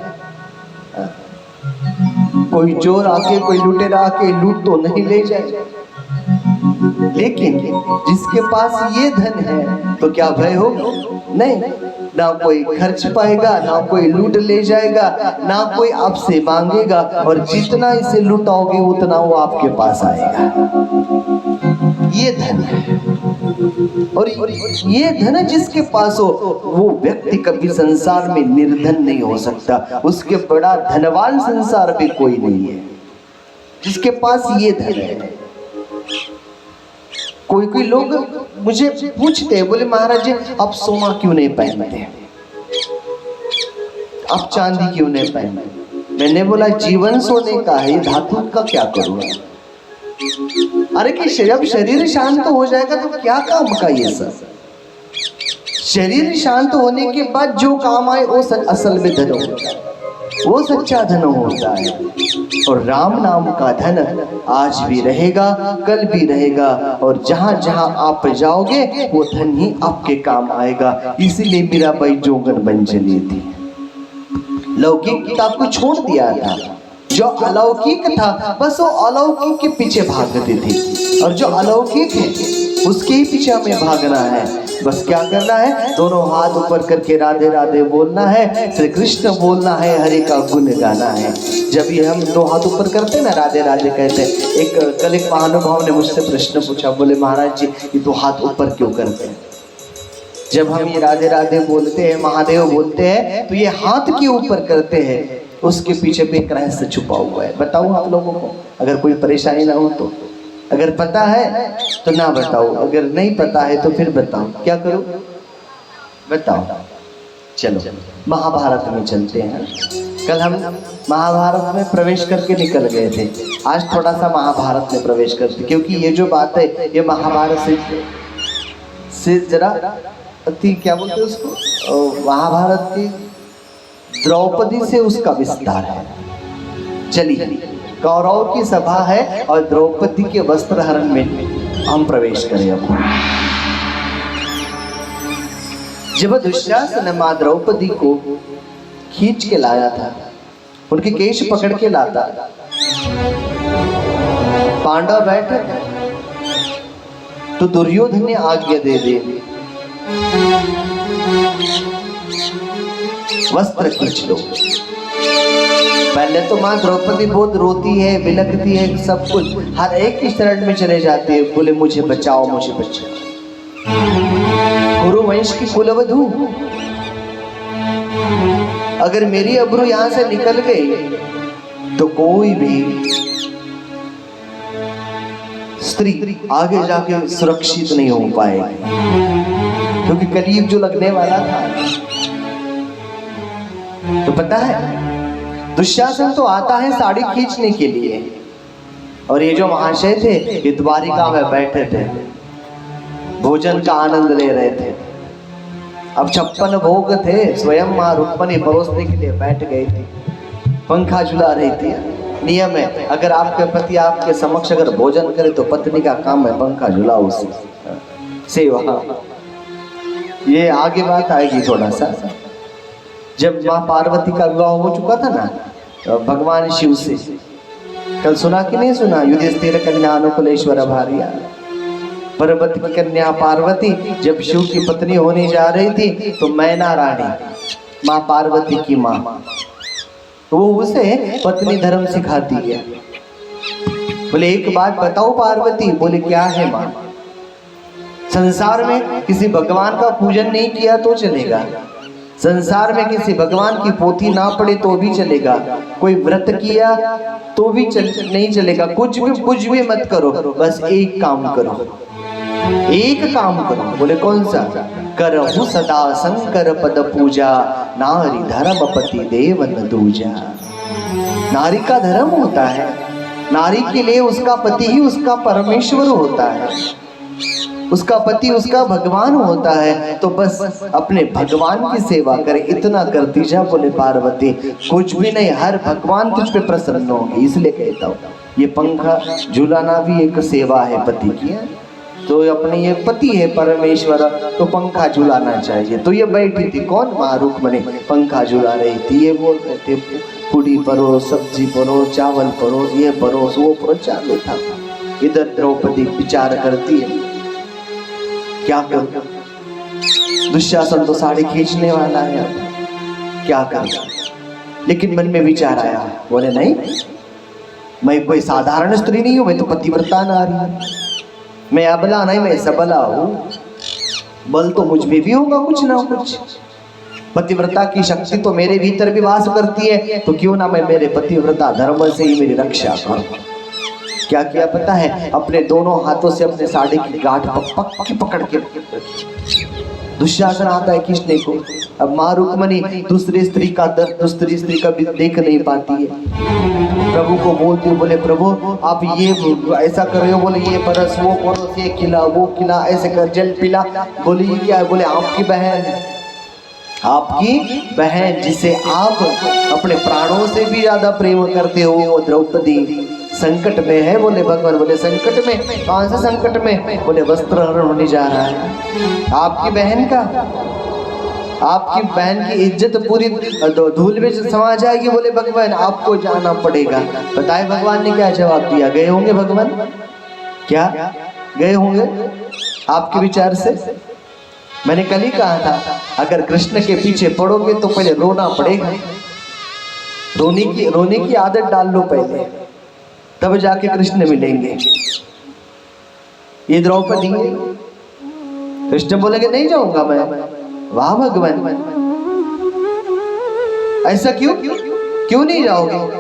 [SPEAKER 2] कोई चोर आके, कोई लुटेरा आके लूट तो नहीं ले जाएगा। लेकिन जिसके पास ये धन है तो क्या भय हो? नहीं, ना कोई खर्च पाएगा, ना कोई लूट ले जाएगा, ना कोई आपसे मांगेगा, और जितना इसे लुटाओगे उतना वो आपके पास आएगा। ये धन है, और ये धन जिसके पास हो वो व्यक्ति कभी संसार में निर्धन नहीं हो सकता। उसके बड़ा धनवान संसार में कोई नहीं है जिसके पास ये धन है। कोई कोई लोग मुझे पूछते हैं, बोले महाराज जी आप सोना क्यों नहीं पहनते, आप चांदी क्यों नहीं पहनते? मैंने बोला जीवन सोने का है, धातु का क्या करूँगा? अरे कि जब शरीर शांत हो जाएगा तो क्या काम का ये सब? शरीर शांत होने के बाद जो काम आए वो असल में धन होता है, वो सच्चा धन होता है। और राम नाम का धन आज भी रहेगा, कल भी रहेगा, और जहां जहां आप जाओगे वो धन ही आपके काम आएगा। इसीलिए मीराबाई जोगन बन चली थी, लौकिक किताब को छोड़ दिया था। जो अलौकिक था बस वो अलौकिक के पीछे भागती थी, और जो अलौकिक है उसके ही पीछे हमें भागना है। बस क्या करना है? दोनों हाथ ऊपर करके राधे राधे बोलना है, श्री कृष्ण बोलना है, हरे का गुण गाना है। जब ये हम दो हाथ ऊपर करते हैं ना, राधे राधे कहते हैं। कल एक महानुभाव ने मुझसे प्रश्न पूछा, बोले महाराज जी ये दो हाथ ऊपर क्यों करते हैं? जब हम ये राधे राधे बोलते हैं, महादेव बोलते हैं, तो ये हाथ क्यों ऊपर करते हैं? उसके पीछे भी एक रहस्य छुपा हुआ है। बताऊं आप लोगों को, अगर कोई परेशानी ना हो तो? अगर पता है तो ना बताओ, अगर नहीं पता है तो फिर बताओ। क्या करो? बताओ। चलो महाभारत में चलते हैं। कल हम महाभारत में प्रवेश करके निकल गए थे, आज थोड़ा सा महाभारत में प्रवेश करते, क्योंकि ये जो बात है ये महाभारत से जरा अति क्या बोलते हैं उसको, महाभारत की द्रौपदी से उसका विस्तार है। चलिए, कौरव की सभा है और द्रौपदी के वस्त्र हरण में हम प्रवेश करें। अब जब दुशासन मां द्रौपदी को खींच के लाया था, उनके केश पकड़ के लाता, पांडव बैठे तो दुर्योधन ने आज्ञा दे दी, वस्त्र खींच लो। पहले तो माँ द्रौपदी बहुत रोती है, बिलखती है, सब कुछ हर एक की शरण में चले जाते हैं, बोले मुझे बचाओ, मुझे बचाओ। कुरु वंश की कुलवधू, अगर मेरी अब्रू यहाँ से निकल गई तो कोई भी स्त्री आगे जाके सुरक्षित नहीं हो पाएगी, क्योंकि कलयुग जो लगने वाला था। तो पता है दुशासन तो आता है साड़ी खींचने के लिए, और ये जो महाशय थे ये द्वारिका में बैठे थे, भोजन का आनंद ले रहे थे। अब 56 भोग थे, स्वयं मां रुक्मणी परोसने के लिए बैठ गई थी, पंखा झुला रही थी। नियम है, अगर आपके पति आपके समक्ष अगर भोजन करे तो पत्नी का काम है पंखा झुलाओ, उसे सेवा। ये आगे बात आएगी थोड़ा सा। जब माँ पार्वती का विवाह हो चुका था ना, तो भगवान शिव से, कल सुना कि नहीं सुना, युधिष्ठिर कन्या अनुकूलेश्वर भार्या, पर्वत की कन्या पार्वती जब शिव की पत्नी होने जा रही थी तो मैना रानी माँ पार्वती की माँ, तो वो उसे पत्नी धर्म सिखाती है। बोले एक बात बताओ पार्वती, बोले क्या है माँ? संसार में किसी भगवान का पूजन नहीं किया तो चलेगा, संसार में किसी भगवान की पोथी ना पढ़े तो भी चलेगा, कोई व्रत किया तो भी नहीं चलेगा, कुछ भी मत करो, बस एक काम करो, एक काम करो। बोले कौन सा? करहु सदा शंकर पद पूजा, नारी धर्म पति देव न दूजा। नारी का धर्म होता है, नारी के लिए उसका पति ही उसका परमेश्वर होता है, उसका पति उसका भगवान होता है। तो बस अपने भगवान की सेवा करे, इतना कर दीजा। बोले पार्वती कुछ भी नहीं, हर भगवान तुझ पे प्रसन्न होंगे। इसलिए कहता हूँ ये पंखा झुलाना भी एक सेवा है पति की। तो अपने ये पति है परमेश्वर, तो पंखा झुलाना चाहिए। तो ये बैठी थी, कौन? माँ रुक्मिणी पंखा झुला रही थी। ये बोल रहे थे पूड़ी परोस, सब्जी परोस, चावल परोस, ये परोस वो परोस, चालू था। इधर द्रौपदी विचार करती है क्या करूं, दुशासन तो साड़ी खींचने वाला है, क्या करूं? लेकिन मन में विचार आया, बोले नहीं, मैं कोई साधारण स्त्री नहीं हूं, मैं तो पतिव्रता नारी हूं, मैं अबला नहीं, मैं सबला हूं। बल तो मुझ में भी होगा कुछ ना कुछ, पतिव्रता की शक्ति तो मेरे भीतर भी वास करती है, तो क्यों ना मैं मेरे पतिव्रता धर्म से ही मेरी रक्षा करूं। क्या किया पता है? अपने दोनों हाथों से अपने साड़ी की गांठ पक्की पकड़ के दुशासन आता है खींचने को। अब माँ रुक्मिणी दूसरी स्त्री का दर्द दूसरी स्त्री का भी देख नहीं पाती है। प्रभु को बोलती है, बोले प्रभु आप ये ऐसा कर रहे हो, बोले ये परस वो परस, ये खिला वो खिला, ऐसे कर जल पिला। बोले ये क्या है? बोले आपकी बहन, आपकी बहन जिसे आप अपने प्राणों से भी ज्यादा प्रेम करते हो, वो द्रौपदी संकट में है। बोले भगवान, बोले संकट में? कौन से संकट में? बोले वस्त्र हरण होने जा रहा है आपकी बहन का, आपकी बहन की इज्जत पूरी धूल में समा जाएगी। बोले भगवान आपको जाना पड़ेगा। बताए भगवान ने क्या जवाब दिया? गए होंगे भगवान, क्या गए होंगे आपके विचार से? मैंने कल ही कहा था अगर कृष्ण के पीछे पड़ोगे तो पहले रोना पड़ेगा, रोने की आदत डाल लो पहले, तब जाके कृष्ण मिलेंगे। ये द्रौपदी, कृष्ण बोलेंगे नहीं जाऊंगा मैं। वाह भगवान, ऐसा क्यों नहीं जाओगे?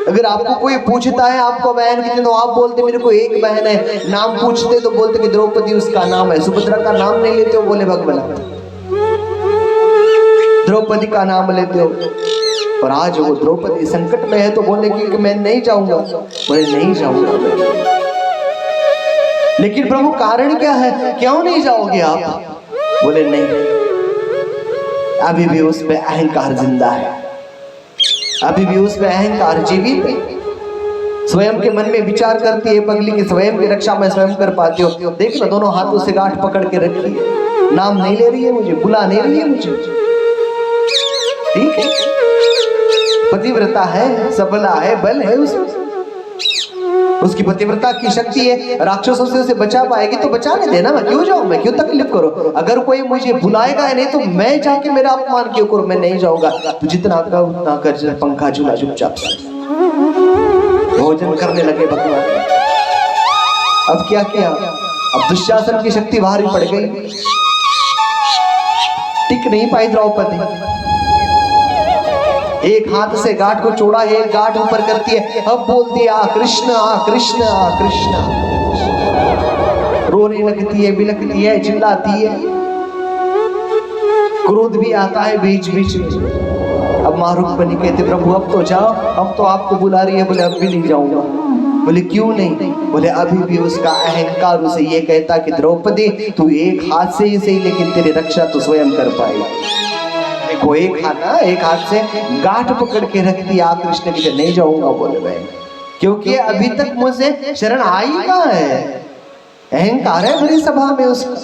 [SPEAKER 2] अगर आपको कोई पूछता है आपको बहन कितनी, तो आप बोलते मेरे को एक बहन है। नाम पूछते तो बोलते कि द्रौपदी उसका नाम है। सुभद्रा का नाम नहीं लेते हो, बोले भगवान द्रौपदी का नाम लेते हो। और आज वो द्रौपदी संकट में है तो बोले कि मैं नहीं जाऊंगा। बोले नहीं जाऊंगा मैं। लेकिन प्रभु कारण क्या है, क्यों नहीं जाओगे आप? बोले नहीं, अभी भी उस पे अहंकार जिंदा है, अभी भी उसमें अहंकार जीवित है। स्वयं के मन में विचार करती है पगली की स्वयं की रक्षा मैं स्वयं कर पाती हूँ। देख ना दोनों हाथों से गांठ पकड़ के रखी है, नाम नहीं ले रही है मुझे, बुला नहीं रही है मुझे। ठीक है, पतिव्रता है, सबला है, बल है उसमें, उसकी पतिव्रता की शक्ति है। राक्षसों से उसे बचा पाएगी तो बचाने देना, मैं क्यों जाऊं, मैं क्यों तकलीफ करूं? अगर कोई मुझे बुलाएगा नहीं तो मैं जाके मेरा अपमान क्यों करूं? मैं नहीं जाऊंगा। तो जितना का उतना कर, पंखा झूला चुपचाप भोजन करने लगे भगवान। अब क्या किया? अब दुशासन की शक्ति भारी पड़ गई, टिक नहीं पाई द्रौपदी। एक हाथ से गांठ को चौड़ा, एक गांठ ऊपर करती है। अब बोलती है आ कृष्ण आ कृष्ण आ कृष्ण। रोने लगती है, बिलखती है, चिल्लाती है, क्रोध भी आता है बीच बीच में। अब माँ रुक्मिणी कहते प्रभु अब तो जाओ, अब तो आपको बुला रही है। बोले अब भी नहीं जाऊंगा। बोले क्यों नहीं? बोले अभी भी उसका अहंकार उसे ये कहता कि द्रौपदी तू एक हाथ से ही सही, लेकिन तेरी रक्षा तो स्वयं कर पाएगा। देखो एक हाथ से गांठ पकड़ के रख दिया। कृष्ण की नहीं जाऊंगा बोले मैं, क्योंकि अभी तक मुझे शरण आई कहाँ है, अहंकार है भरी सभा में उसका।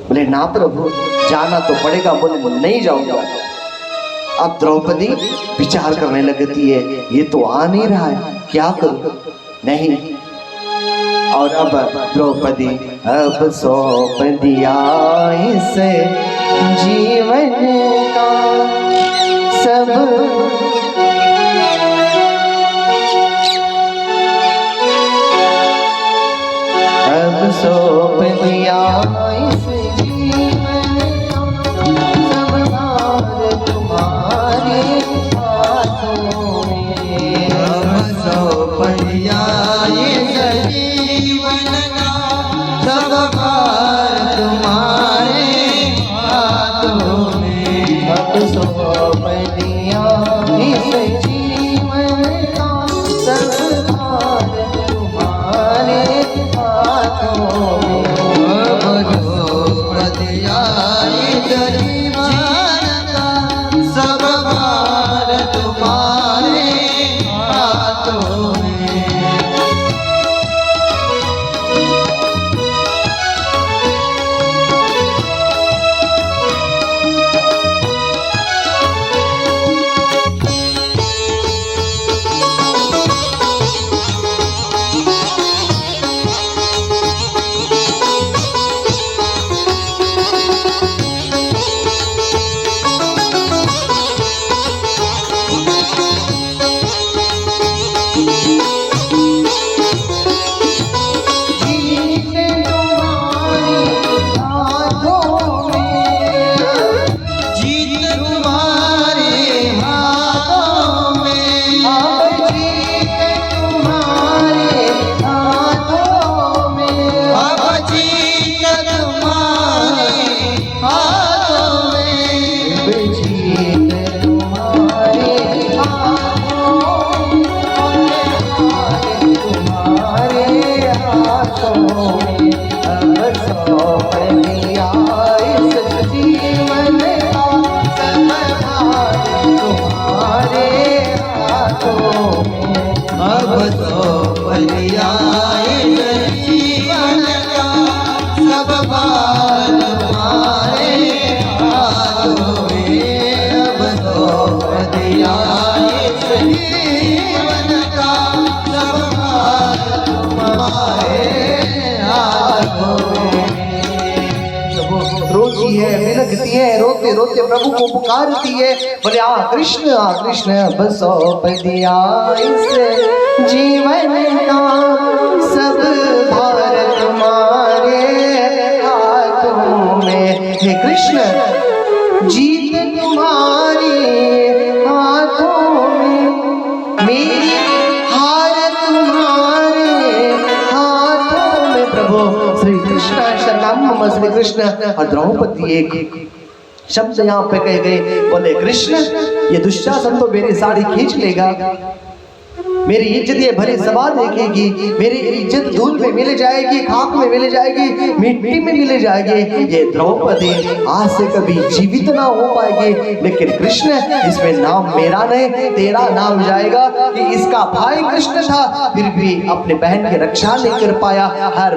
[SPEAKER 2] बोले ना प्रभु जाना तो पड़ेगा। बोले नहीं जाऊंगा। अब द्रौपदी विचार करने लगती है ये तो आ नहीं रहा है, क्या करूं? नहीं। और अब द्रौपदी अब सौंप दिया इसे जीवन का सब, अब सौंप दिया इसे जीवन का सब
[SPEAKER 3] अब तो पर्याय जीवन का सब भार तुम्हारे हाथों में। अब तो पर्याय जीवन का सब भार तुम्हारे हाथों में।
[SPEAKER 2] रोती है, बिलखती है, रोते रोते प्रभु को पुकारती है, बोले आ कृष्ण बसो दिया इस जीवन का सब भार तुम्हारे हाथों में। हे कृष्ण जीत तुम्हारी हाथों में, मेरी हार तुम्हारे हाथों में। प्रभु श्री कृष्ण शरणम श्री कृष्ण। और द्रौपदी एक शब्द यहाँ पे कहे गए, बोले कृष्ण ये दुशासन तो मेरी साड़ी खींच लेगा, मेरी इज्जत ये भरी सभा देखेगी, मेरी इज्जत धूल में मिल जाएगी, खाक में मिल जाएगी, मिट्टी में मिल जाएगी। ये द्रौपदी आज से कभी जीवित ना हो पाएगी। लेकिन कृष्ण इसमें नाम मेरा नहीं तेरा नाम जाएगा कि इसका भाई कृष्ण था, फिर भी अपने बहन की रक्षा नहीं कर पाया। हर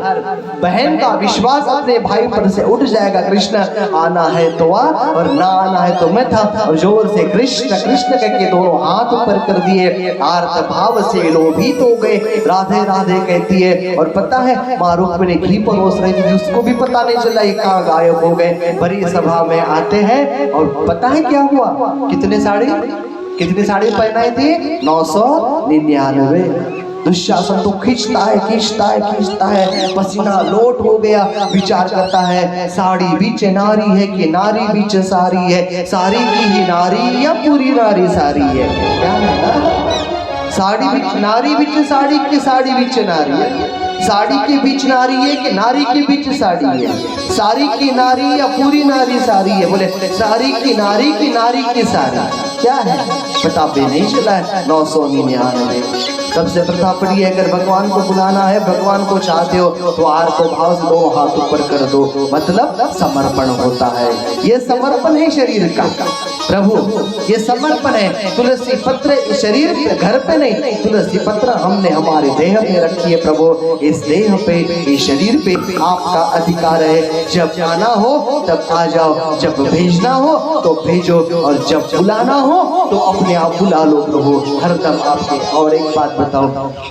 [SPEAKER 2] बहन का विश्वास अपने भाई पर से उठ जाएगा। कृष्ण आना है तो आ और ना आना है तो मैं था। और जोर से कृष्ण कृष्ण करके दोनों हाथ ऊपर कर दिए, आर्त भाव से लोभित हो गए। राधे राधे कहती है। और पता है माँ रुक्मिणी घी परोस रही थी, उसको भी पता नहीं चला ये कहाँ गायब हो गए। बड़ी सभा में आते हैं और पता है क्या हुआ, कितनी साड़ी पहनाई थी, 999। दुशासन तो खींचता है, पसीना लोट हो गया। विचार करता है साड़ी बीच नारी है कि नारी बीच साड़ी है, साड़ी की ही नारी या पूरी नारी साड़ी है। क्या है ना, साड़ी बीच नारी बीच साड़ी की साड़ी बीच नारी है, साड़ी के बीच नारी है कि नारी के बीच साड़ी है, साड़ी की नारी या पूरी नारी साड़ी है। बोले साड़ी की नारी की साड़ी क्या है, पता भी नहीं चला है। 999 तब से प्रथा पड़ी है, अगर भगवान को बुलाना है, भगवान को चाहते हो तो आर्त भाव से 2 हाथ ऊपर कर दो, मतलब समर्पण होता है। ये समर्पण है शरीर का प्रभु, ये समर्पण है। तुलसी पत्र शरीर पे, घर पे नहीं, तुलसी पत्र हमने हमारे देह में रखी है प्रभु। इस देह पे, इस शरीर पे आपका अधिकार है। जब आना हो तब आ जाओ, जब भेजना हो तो भेजो, और जब बुलाना हो तो अपने आप बुला लो प्रभु, हरदम आपके। और एक बात बताओ,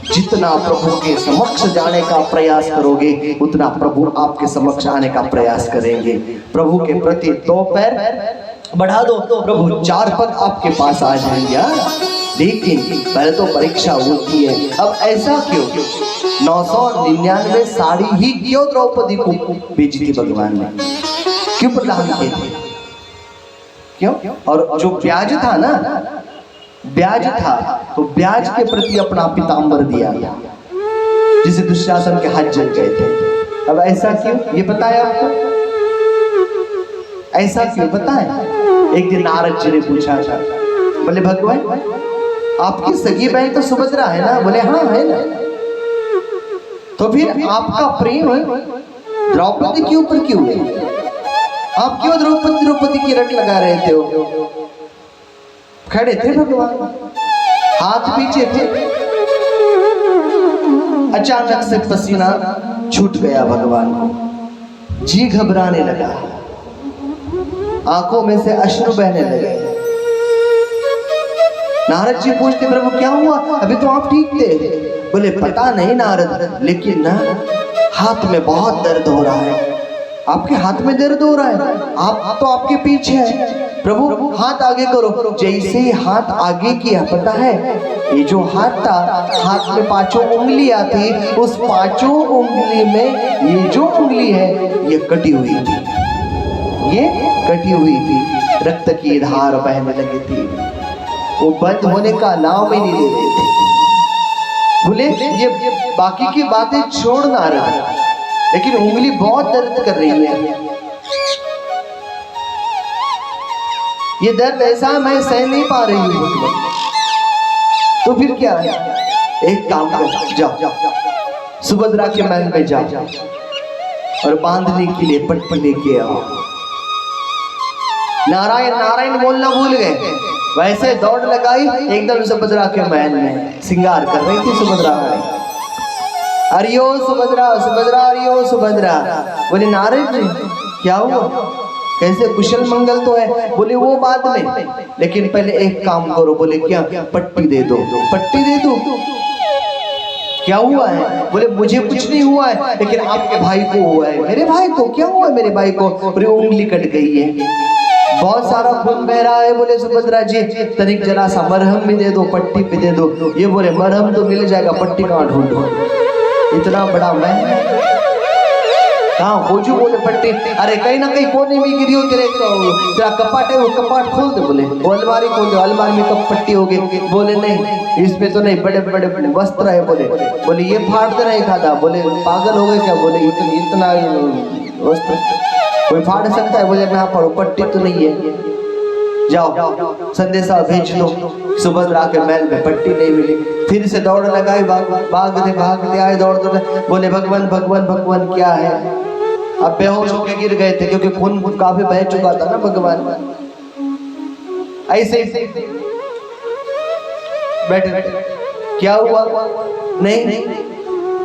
[SPEAKER 2] जितना प्रभु के समक्ष जाने का प्रयास करोगे उतना प्रभु आपके समक्ष आने का प्रयास करेंगे। प्रभु के प्रति 2 पैर बढ़ा दो, प्रभु 4 पग आपके पास आ जाएंगे। लेकिन पहले तो परीक्षा होती है। अब ऐसा क्यों, 999 साड़ी ही क्यों द्रौपदी को बेची थी भगवान ने, क्यों प्रदान किए थे, क्यों? और जो ब्याज था ना, ब्याज था तो ब्याज के प्रति अपना पीताम्बर दिया गया, जिसे दुशासन के हाथ जल गए थे। अब ऐसा क्यों, ये पता है आपको, ऐसा क्यों पता है? एक दिन नारद जी ने पूछा था, बोले भगवान आपकी सगी बहन तो सुभद्रा है ना? बोले हाँ है ना। तो फिर आपका प्रेम द्रौपदी के ऊपर क्यों है? आप क्यों द्रौपदी की रट लगा रहे थे? हो खड़े थे भगवान, हाथ पीछे थे, अचानक से पसीना छूट गया भगवान को, जी घबराने लगा, आंखों में से अश्रु बहने लगे। नारद जी पूछते प्रभु क्या हुआ, अभी तो आप ठीक थे। बोले पता नहीं नारद, लेकिन ना हाथ में बहुत दर्द हो रहा है। आपके हाथ में दर्द हो रहा है? आप तो आपके पीछे है। प्रभु हाथ आगे करो। जैसे ही हाथ आगे किया, पता है ये जो हाथ था, हाथ में 5 उंगलियां थी, उस 5 उंगली में ये जो उंगली है ये कटी हुई थी, ये कटी हुई थी, रक्त की धार बहने लगी थी, वो बंद होने का नाम ही नहीं ले रहे थे। बोले ये बाकी की बातें छोड़ ना रहे, लेकिन उंगली बहुत दर्द कर रही है, ये दर्द ऐसा मैं सह नहीं पा रही हूँ। तो फिर क्या है, एक काम कर, जाओ सुभद्रा के महल में जाओ और बांधने के लिए पट लेके आओ। नारायण नारायण बोलना भूल गए, वैसे दौड़ लगाई एकदम सुभद्रा के महल में श्रृंगार कर रही थी सुभद्रा। अरियो सुभद्रा, सुभद्रा अरियो सुभद्रा। बोले नारद जी क्या हुआ, कैसे कुशल मंगल तो है? बोले वो बाद में, लेकिन पहले एक काम करो। बोले क्या? पट्टी दे दो। पट्टी दे दो? क्या हुआ है? बोले मुझे कुछ नहीं हुआ है, लेकिन आपके भाई को हुआ है। मेरे भाई को क्या हुआ है? मेरे भाई को पूरी उंगली कट गई है, बहुत सारा खून बह रहा है। बोले सुभद्रा जी तनिक जरा सा मरहम भी दे दो, पट्टी भी दे दो। ये बोले मरहम तो मिल जाएगा, पट्टी कहाँ ढूंढो, इतना बड़ा मैं कहाँ खोजू? बोले पट्टी, अरे कहीं ना कहीं कोने में गिरी हो तेरा कपाट है, वो कपाट खोल दे। बोले वो अलमारी खोल दो, अलमारी में कब पट्टी होगी? बोले नहीं इसमें तो नहीं, बड़े बड़े बड़े वस्त्र है। बोले ये फाड़ देना एक आधा। बोले पागल हो गए क्या? बोले इतना वस्त्र कोई फाड़ सकता है? बोले ना फाड़ो, पट्टी तो नहीं है। जाओ संदेशा भेज दो। सुभद्रा के महल में पट्टी नहीं मिली, फिर से दौड़ लगाई, भागते आए दौड़। बोले भगवान भगवान भगवान क्या है? अब बेहोश होकर गिर गए थे क्योंकि खून काफी बह चुका था ना भगवान। ऐसे बैठे क्या हुआ? नहीं